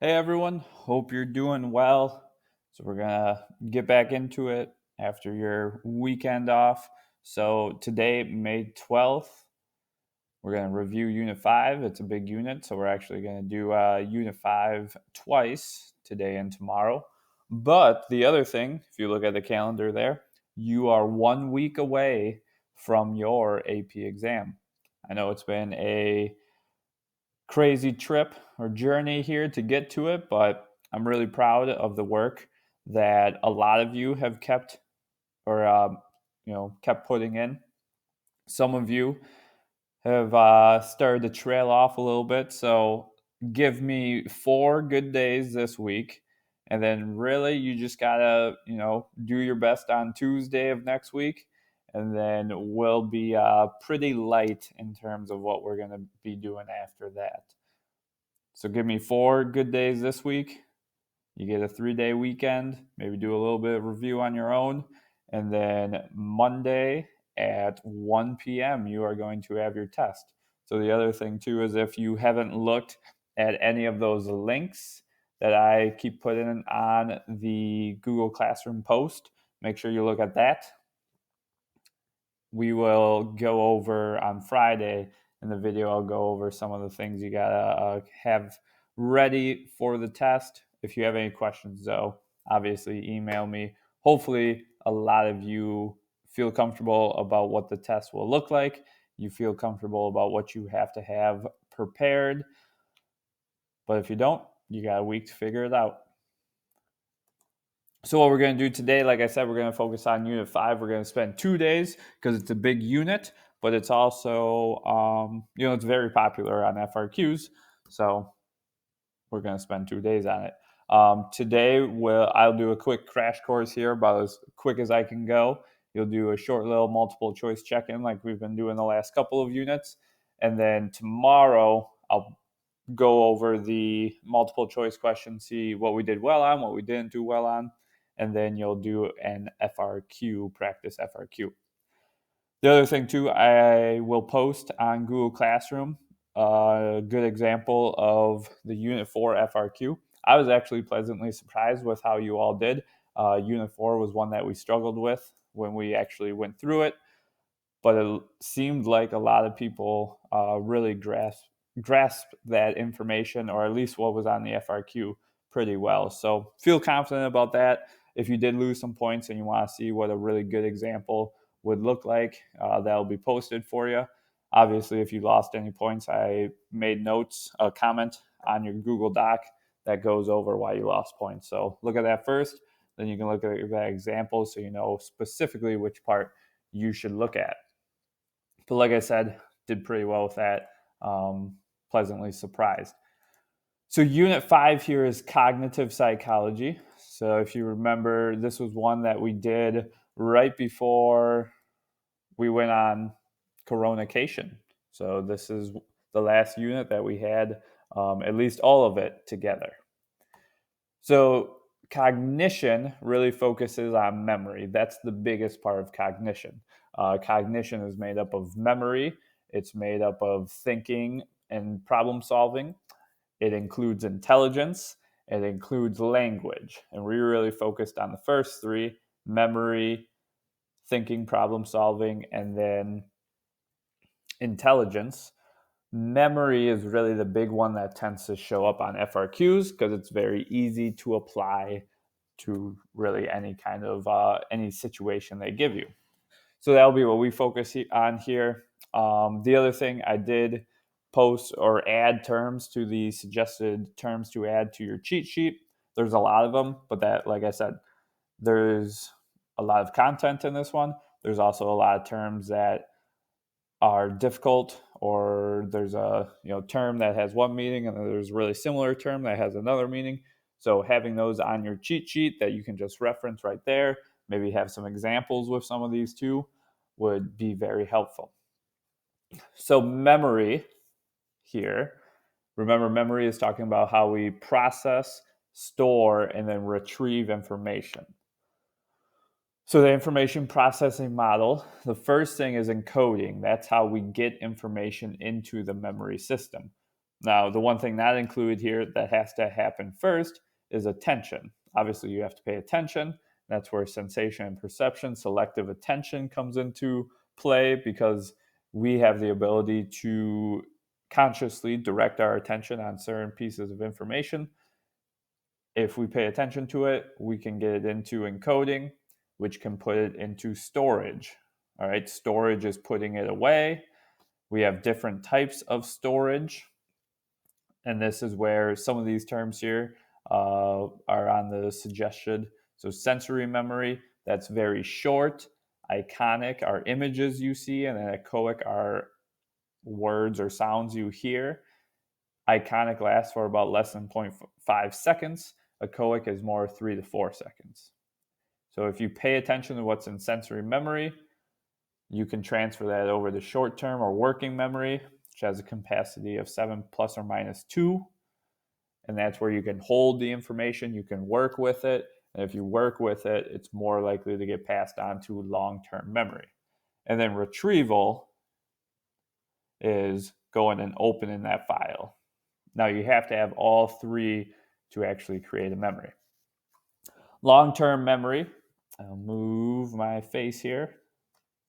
Hey everyone, hope you're doing well. So, we're gonna get back into it after your weekend off. So, today, May 12th, we're gonna review Unit 5. It's a big unit, so we're actually gonna do Unit 5 twice, today and tomorrow. But the other thing, if you look at the calendar there, you are 1 week away from your AP exam. I know it's been a crazy trip or journey here to get to it, but I'm really proud of the work that a lot of you have kept or kept putting in. Some of you have started to trail off a little bit, so give me 4 good days this week, and then really you just gotta do your best on Tuesday of next week, and then we'll be pretty light in terms of what we're gonna be doing after that. So give me 4 good days this week. You get a 3 day weekend, maybe do a little bit of review on your own. And then Monday at 1 p.m., you are going to have your test. So the other thing, too, is if you haven't looked at any of those links that I keep putting on the Google Classroom post, make sure you look at that. We will go over on Friday in the video. I'll go over some of the things you gotta have ready for the test. If you have any questions, though, obviously email me. Hopefully, a lot of you feel comfortable about what the test will look like. You feel comfortable about what you have to have prepared. But if you don't, you got a week to figure it out. So what we're going to do today, like I said, we're going to focus on Unit 5. We're going to spend 2 days because it's a big unit, but it's also, it's very popular on FRQs. So we're going to spend 2 days on it. Today, I'll do a quick crash course here, about as quick as I can go. You'll do a short little multiple choice check-in like we've been doing the last couple of units. And then tomorrow, I'll go over the multiple choice questions, see what we did well on, what we didn't do well on, and then you'll do an FRQ, practice FRQ. The other thing too, I will post on Google Classroom a good example of the Unit 4 FRQ. I was actually pleasantly surprised with how you all did. Unit 4 was one that we struggled with when we actually went through it, but it seemed like a lot of people really grasped that information, or at least what was on the FRQ, pretty well. So feel confident about that. If you did lose some points and you want to see what a really good example would look like, that'll be posted for you. Obviously, if you lost any points, I made notes, a comment on your Google Doc that goes over why you lost points. So look at that first, then you can look at that example so you know specifically which part you should look at. But like I said, did pretty well with that. Pleasantly surprised. So Unit 5 here is cognitive psychology. So if you remember, this was one that we did right before we went on Coronation. So this is the last unit that we had, at least all of it together. So cognition really focuses on memory. That's the biggest part of cognition. Cognition is made up of memory. It's made up of thinking and problem solving. It includes intelligence. It includes language. And we really focused on the first three: memory, thinking, problem solving, and then intelligence. Memory is really the big one that tends to show up on FRQs because it's very easy to apply to really any kind of any situation they give you. So that'll be what we focus on here. The other thing, I did post or add terms to the suggested terms to add to your cheat sheet. There's a lot of them, but that, like I said, there's a lot of content in this one. There's also a lot of terms that are difficult, or there's a term that has one meaning and then there's a really similar term that has another meaning. So having those on your cheat sheet that you can just reference right there, maybe have some examples with some of these too, would be very helpful. So memory here, remember, memory is talking about how we process, store, and then retrieve information. So the information processing model, the first thing is encoding. That's how we get information into the memory system. Now, the one thing not included here that has to happen first is attention. Obviously, you have to pay attention. That's where sensation and perception, selective attention comes into play, because we have the ability to consciously direct our attention on certain pieces of information. If we pay attention to it, we can get it into encoding, which can put it into storage. All right, storage is putting it away. We have different types of storage, and this is where some of these terms here are on the suggestion. So sensory memory, that's very short. Iconic are images you see, and then echoic are words or sounds you hear. Iconic lasts for about less than 0.5 seconds. Echoic is more 3 to 4 seconds. So if you pay attention to what's in sensory memory, you can transfer that over to short-term or working memory, which has a capacity of 7 plus or minus 2. And that's where you can hold the information, you can work with it. And if you work with it, it's more likely to get passed on to long-term memory. And then retrieval is going and opening that file. Now you have to have all three to actually create a memory. Long-term memory, I'll move my face here,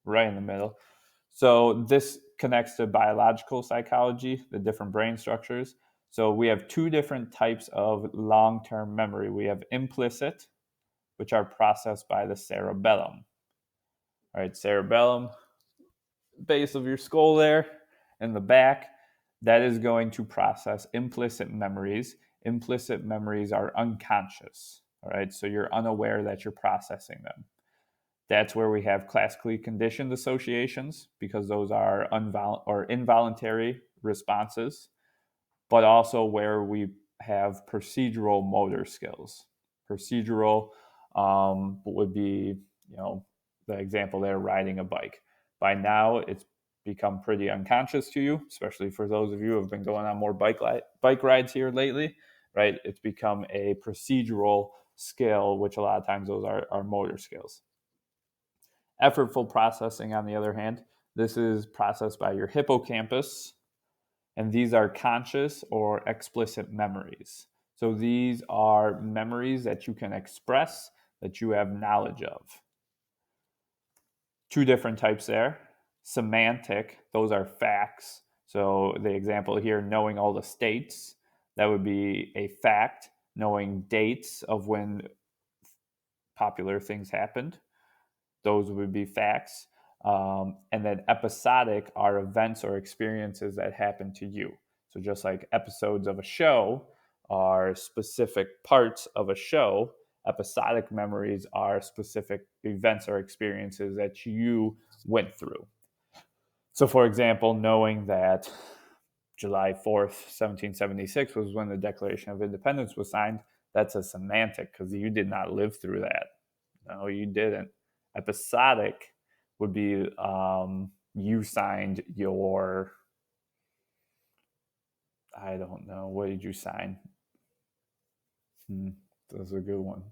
right in the middle. So this connects to biological psychology, the different brain structures. So we have two different types of long-term memory. We have implicit, which are processed by the cerebellum. All right, cerebellum, base of your skull there, in the back, that is going to process implicit memories. Implicit memories are unconscious. All right, so you're unaware that you're processing them. That's where we have classically conditioned associations, because those are involuntary responses, but also where we have procedural motor skills. Procedural would be, the example there, riding a bike. By now, it's become pretty unconscious to you, especially for those of you who have been going on more bike rides here lately, right? It's become a procedural skill, which a lot of times those are motor skills. Effortful processing, on the other hand, this is processed by your hippocampus, and these are conscious or explicit memories. So these are memories that you can express, that you have knowledge of. Two different types there. Semantic, those are facts. So the example here, knowing all the states, that would be a fact. Knowing dates of when popular things happened, those would be facts. And then episodic are events or experiences that happen to you. So just like episodes of a show are specific parts of a show, episodic memories are specific events or experiences that you went through. So for example, knowing that July 4th, 1776 was when the Declaration of Independence was signed, that's a semantic, because you did not live through that. No, you didn't. Episodic would be you signed your, I don't know, what did you sign? That's a good one.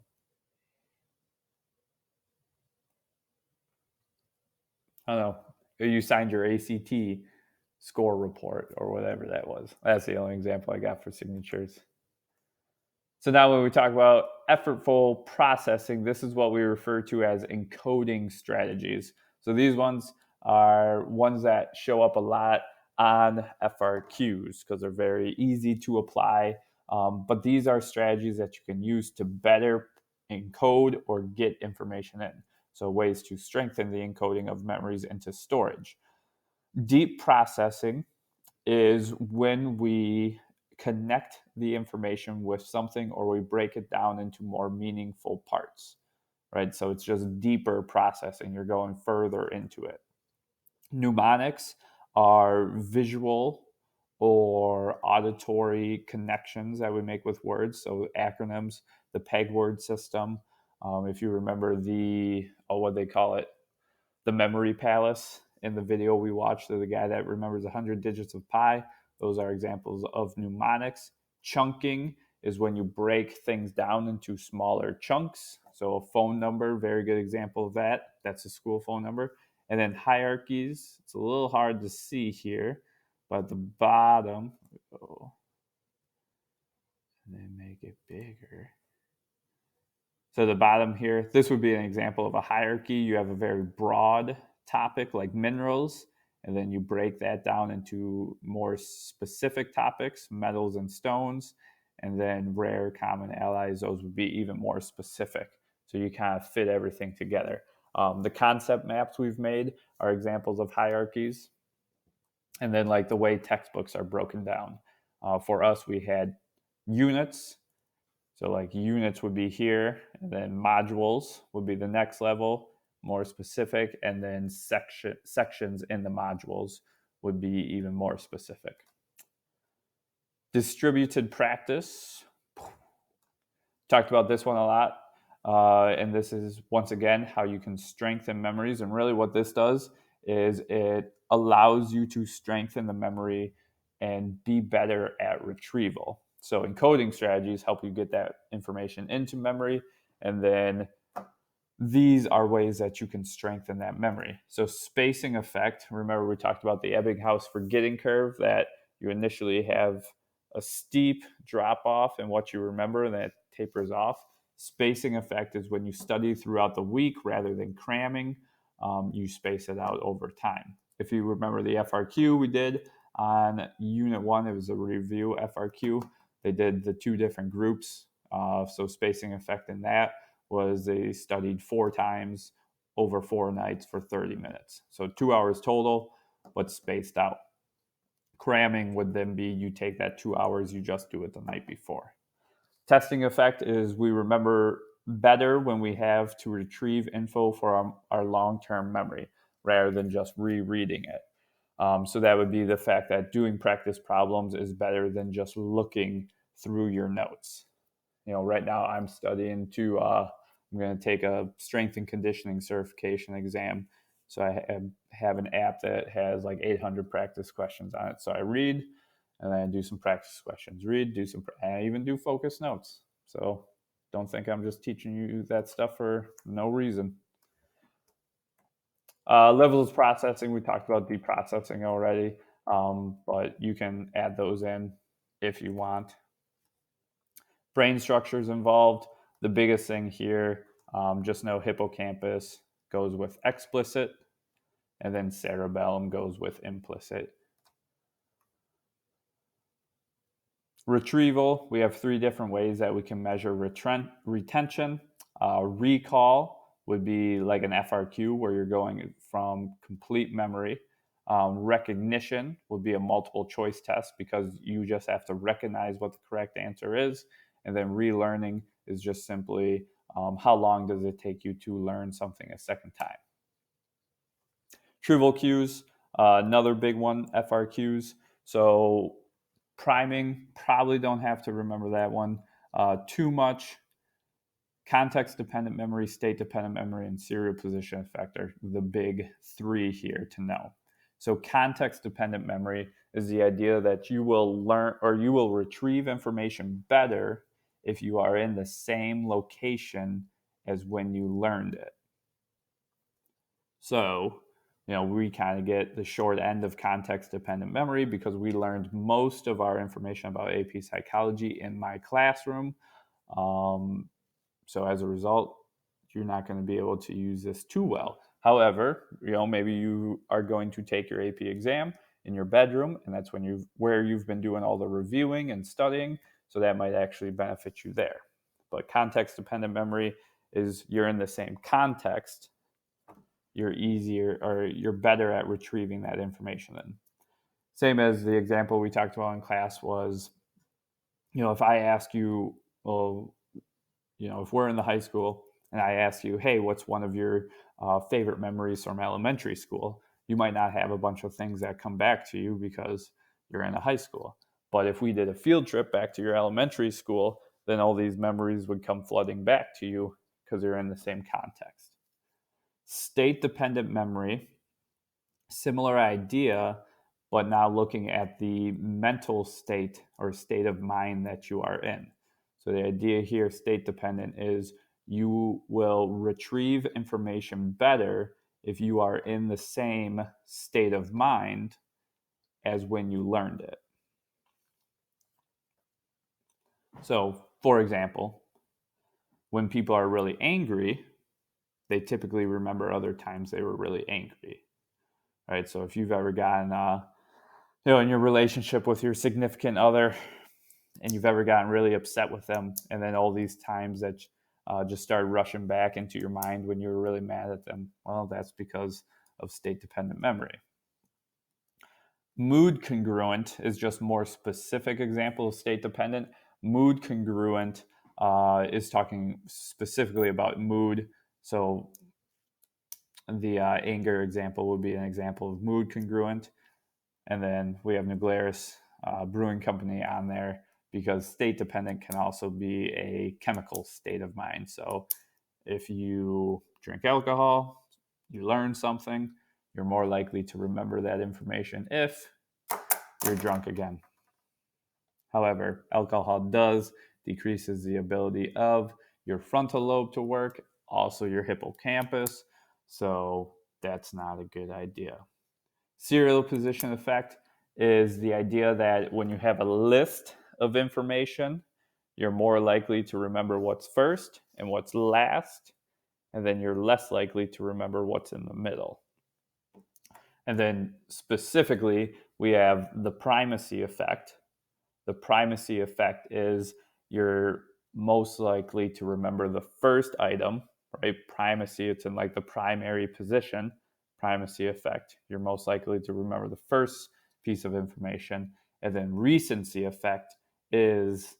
I don't know. You signed your ACT score report or whatever that was. That's the only example I got for signatures. So now when we talk about effortful processing, this is what we refer to as encoding strategies. So these ones are ones that show up a lot on FRQs because they're very easy to apply. But these are strategies that you can use to better encode or get information in. So ways to strengthen the encoding of memories into storage. Deep processing is when we connect the information with something, or we break it down into more meaningful parts, right? So it's just deeper processing. You're going further into it. Mnemonics are visual or auditory connections that we make with words. So acronyms, the PEG word system. If you remember what they call it, the memory palace in the video we watched, the guy that remembers 100 digits of pi. Those are examples of mnemonics. Chunking is when you break things down into smaller chunks. So a phone number, very good example of that. That's a school phone number. And then hierarchies, it's a little hard to see here, But at the bottom, oh, and then make it bigger. So the bottom here, this would be an example of a hierarchy. You have a very broad topic like minerals, and then you break that down into more specific topics, metals and stones, and then rare common allies. Those would be even more specific. So you kind of fit everything together. The concept maps we've made are examples of hierarchies. And then like the way textbooks are broken down. For us, we had units. So like units would be here, and then modules would be the next level, more specific, and then sections in the modules would be even more specific. Distributed practice. Talked about this one a lot. And this is, once again, how you can strengthen memories. And really what this does is it allows you to strengthen the memory and be better at retrieval. So encoding strategies help you get that information into memory. And then these are ways that you can strengthen that memory. So spacing effect, remember we talked about the Ebbinghaus forgetting curve, that you initially have a steep drop off in what you remember and that tapers off. Spacing effect is when you study throughout the week rather than cramming, you space it out over time. If you remember the FRQ we did on Unit 1, it was a review FRQ. They did the two different groups. So spacing effect in that was they studied 4 times over 4 nights for 30 minutes. So 2 hours total, but spaced out. Cramming would then be you take that 2 hours, you just do it the night before. Testing effect is we remember better when we have to retrieve info for our long-term memory rather than just rereading it. So that would be the fact that doing practice problems is better than just looking through your notes. You know, right now I'm studying to, I'm going to take a strength and conditioning certification exam. So I have an app that has like 800 practice questions on it. So I read and then I do some practice questions, read, do some, and I even do focus notes. So don't think I'm just teaching you that stuff for no reason. Levels of processing, we talked about deprocessing already, but you can add those in if you want. Brain structures involved. The biggest thing here, just know hippocampus goes with explicit, and then cerebellum goes with implicit. Retrieval, we have 3 different ways that we can measure retention. Recall would be like an FRQ where you're going from complete memory. Recognition would be a multiple choice test because you just have to recognize what the correct answer is. And then relearning is just simply how long does it take you to learn something a second time. Trivial cues, another big one, FRQs. So priming, probably don't have to remember that one too much. Context-dependent memory, state-dependent memory, and serial position effect are the big 3 here to know. So context-dependent memory is the idea that you will learn or you will retrieve information better if you are in the same location as when you learned it. So, you know, we kind of get the short end of context-dependent memory because we learned most of our information about AP psychology in my classroom. So as a result, you're not going to be able to use this too well. However, you know, maybe you are going to take your AP exam in your bedroom, and that's when where you've been doing all the reviewing and studying. So that might actually benefit you there. But context-dependent memory is you're in the same context, you're better at retrieving that information then. Same as the example we talked about in class was, you know, if I ask you, well, you know, if we're in the high school and I ask you, hey, what's one of your favorite memories from elementary school? You might not have a bunch of things that come back to you because you're in a high school. But if we did a field trip back to your elementary school, then all these memories would come flooding back to you because you're in the same context. State-dependent memory, similar idea, but now looking at the mental state or state of mind that you are in. So the idea here, state-dependent, is you will retrieve information better if you are in the same state of mind as when you learned it. So, for example, when people are really angry, they typically remember other times they were really angry, right? So if you've ever gotten, in your relationship with your significant other, and you've ever gotten really upset with them, and then all these times that just started rushing back into your mind when you were really mad at them, well, that's because of state-dependent memory. Mood congruent is just a more specific example of state-dependent. Mood congruent is talking specifically about mood. So the anger example would be an example of mood congruent. And then we have Nuglaris Brewing Company on there because state dependent can also be a chemical state of mind. So if you drink alcohol, you learn something, you're more likely to remember that information if you're drunk again. However, alcohol decreases the ability of your frontal lobe to work, also your hippocampus. So that's not a good idea. Serial position effect is the idea that when you have a list of information, you're more likely to remember what's first and what's last, and then you're less likely to remember what's in the middle. And then specifically, we have the primacy effect. The primacy effect is you're most likely to remember the first item, right? Primacy, it's in like the primary position. Primacy effect, you're most likely to remember the first piece of information. And then recency effect is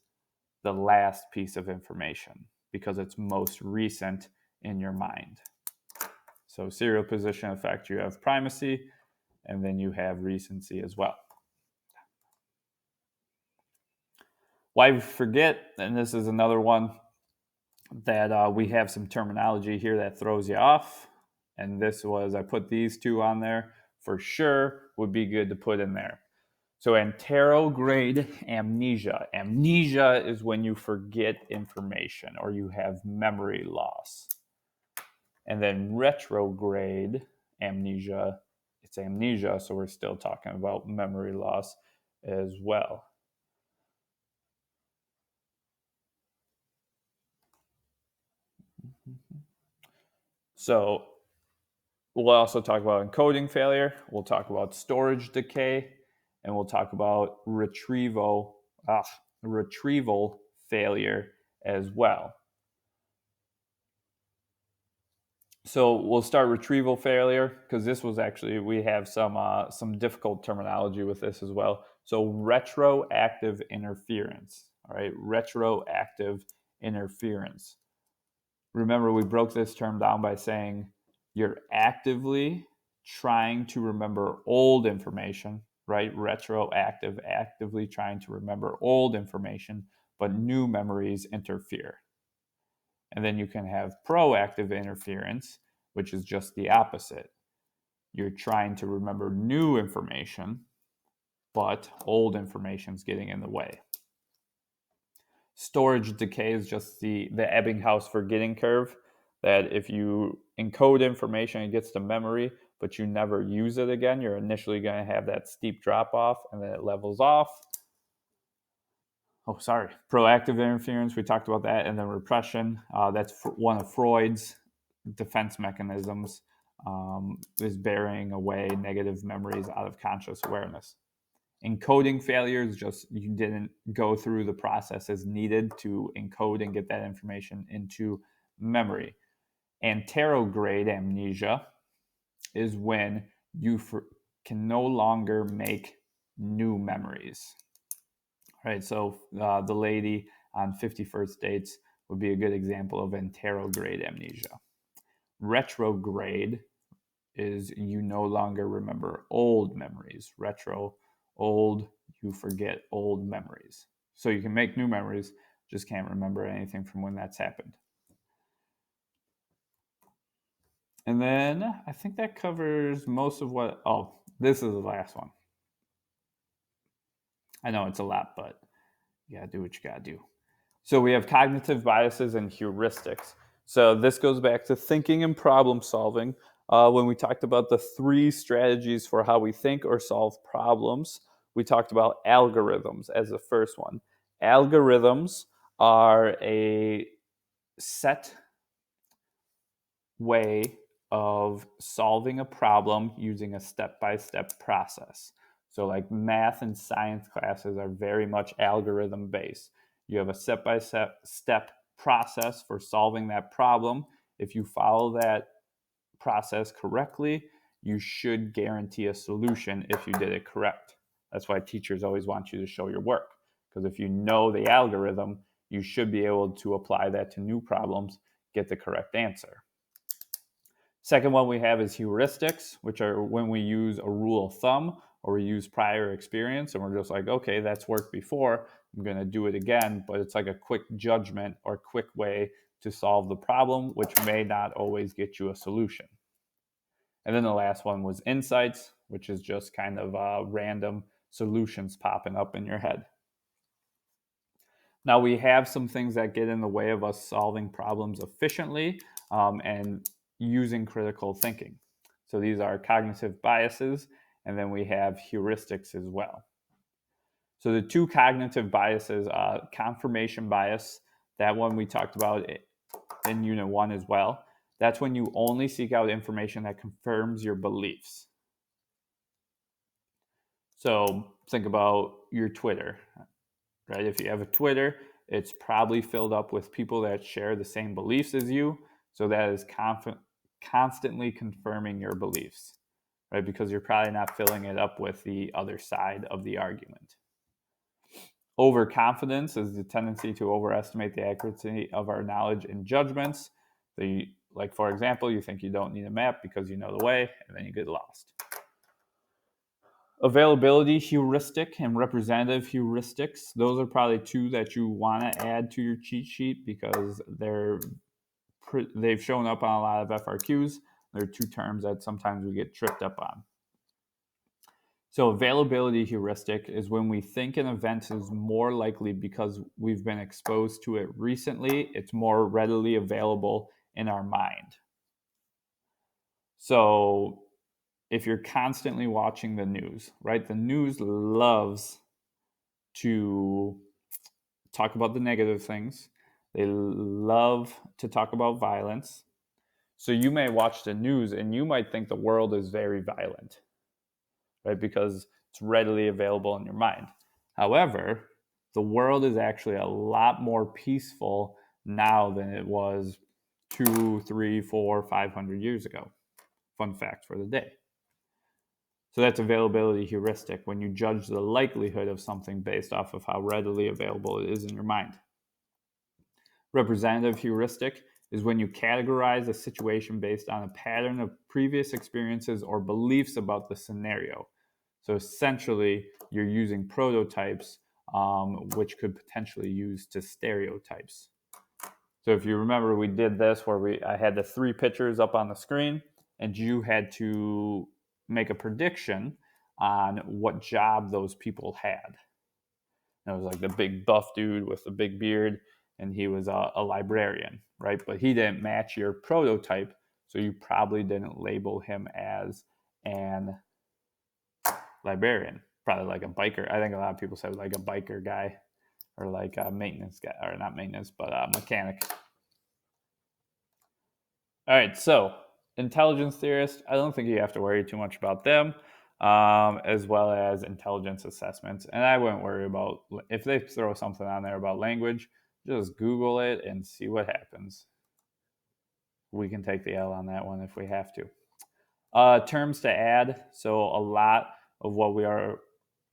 the last piece of information because it's most recent in your mind. So serial position effect, you have primacy, and then you have recency as well. Why we forget, and this is another one that we have some terminology here that throws you off. And this was, I put these two on there for sure, would be good to put in there. So anterograde amnesia. Amnesia is when you forget information or you have memory loss. And then retrograde amnesia, it's amnesia, so we're still talking about memory loss as well. So we'll also talk about encoding failure. We'll talk about storage decay, and we'll talk about retrieval failure as well. So we'll start retrieval failure because this was actually, we have some difficult terminology with this as well. So retroactive interference, all right, retroactive interference. Remember, we broke this term down by saying you're actively trying to remember old information, right? Retroactive, actively trying to remember old information, but new memories interfere. And then you can have proactive interference, which is just the opposite. You're trying to remember new information, but old information is getting in the way. Storage decay is just the Ebbinghaus forgetting curve, that if you encode information, it gets to memory, but you never use it again, you're initially going to have that steep drop off and then it levels off. Proactive interference, we talked about that. And then repression, that's one of Freud's defense mechanisms, is burying away negative memories out of conscious awareness. Encoding failure is just you didn't go through the processes needed to encode and get that information into memory. Anterograde amnesia is when you can no longer make new memories. Right, so the lady on 50 First Dates would be a good example of anterograde amnesia. Retrograde is you no longer remember old memories. Old, you forget old memories. So you can make new memories, just can't remember anything from when that's happened. And then I think that covers most of what, this is the last one. I know it's a lot, but you gotta do what you gotta do. So we have cognitive biases and heuristics. So this goes back to thinking and problem solving. When we talked about the 3 strategies for how we think or solve problems, we talked about algorithms as the first one. Algorithms are a set way of solving a problem using a step-by-step process. So like math and science classes are very much algorithm based. You have a step-by-step process for solving that problem. If you follow that process correctly, you should guarantee a solution if you did it correct. That's why teachers always want you to show your work, because if you know the algorithm, you should be able to apply that to new problems, get the correct answer. Second one we have is heuristics, which are when we use a rule of thumb or we use prior experience and we're just like, okay, that's worked before, I'm going to do it again, but it's like a quick judgment or quick way to solve the problem, which may not always get you a solution. And then the last one was insights, which is just kind of random solutions popping up in your head. Now we have some things that get in the way of us solving problems efficiently and using critical thinking. So these are cognitive biases, and then we have heuristics as well. So the 2 cognitive biases, confirmation bias, that one we talked about in Unit 1 as well. That's when you only seek out information that confirms your beliefs. So think about your Twitter, right? If you have a Twitter, it's probably filled up with people that share the same beliefs as you. So that is constantly confirming your beliefs, right? Because you're probably not filling it up with the other side of the argument. Overconfidence is the tendency to overestimate the accuracy of our knowledge and judgments. Like, for example, you think you don't need a map because you know the way, and then you get lost. Availability heuristic and representative heuristics, those are probably 2 that you want to add to your cheat sheet because they've shown up on a lot of FRQs. They're 2 terms that sometimes we get tripped up on. So availability heuristic is when we think an event is more likely because we've been exposed to it recently, it's more readily available in our mind. So if you're constantly watching the news, right? The news loves to talk about the negative things. They love to talk about violence. So you may watch the news and you might think the world is very violent, right? Because it's readily available in your mind. However, the world is actually a lot more peaceful now than it was 2, 3, 4, 500 years ago. Fun fact for the day. So that's availability heuristic, when you judge the likelihood of something based off of how readily available it is in your mind. Representative heuristic is when you categorize a situation based on a pattern of previous experiences or beliefs about the scenario. So essentially, you're using prototypes, which could potentially use to stereotypes. So if you remember, we did this where I had the 3 pictures up on the screen, and you had to make a prediction on what job those people had. And it was like the big buff dude with the big beard, and he was a librarian, right? But he didn't match your prototype, so you probably didn't label him as an librarian. Probably like a biker. I think a lot of people said like a biker guy or like a maintenance guy, or not maintenance, but a mechanic. All right, so intelligence theorists, I don't think you have to worry too much about them, as well as intelligence assessments. And I wouldn't worry about, if they throw something on there about language, just Google it and see what happens. We can take the L on that one if we have to. Terms to add. So a lot of what we are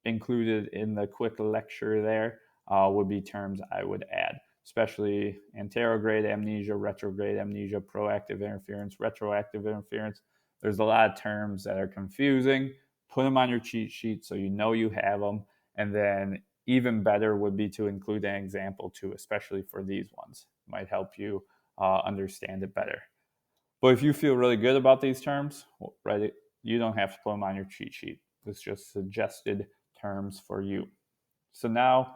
included in the quick lecture there would be terms I would add, especially anterograde amnesia, retrograde amnesia, proactive interference, retroactive interference. There's a lot of terms that are confusing. Put them on your cheat sheet so you know you have them. And then even better would be to include an example too, especially for these ones. It might help you understand it better. But if you feel really good about these terms, right, you don't have to put them on your cheat sheet. It's just suggested terms for you. So now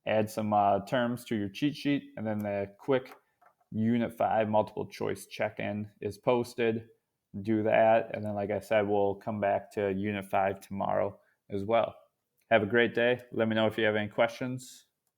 add some terms to your cheat sheet, and then the quick Unit 5 multiple choice check-in is posted. do that. And then, like I said, we'll come back to Unit 5 tomorrow as well. Have a great day. Let me know if you have any questions.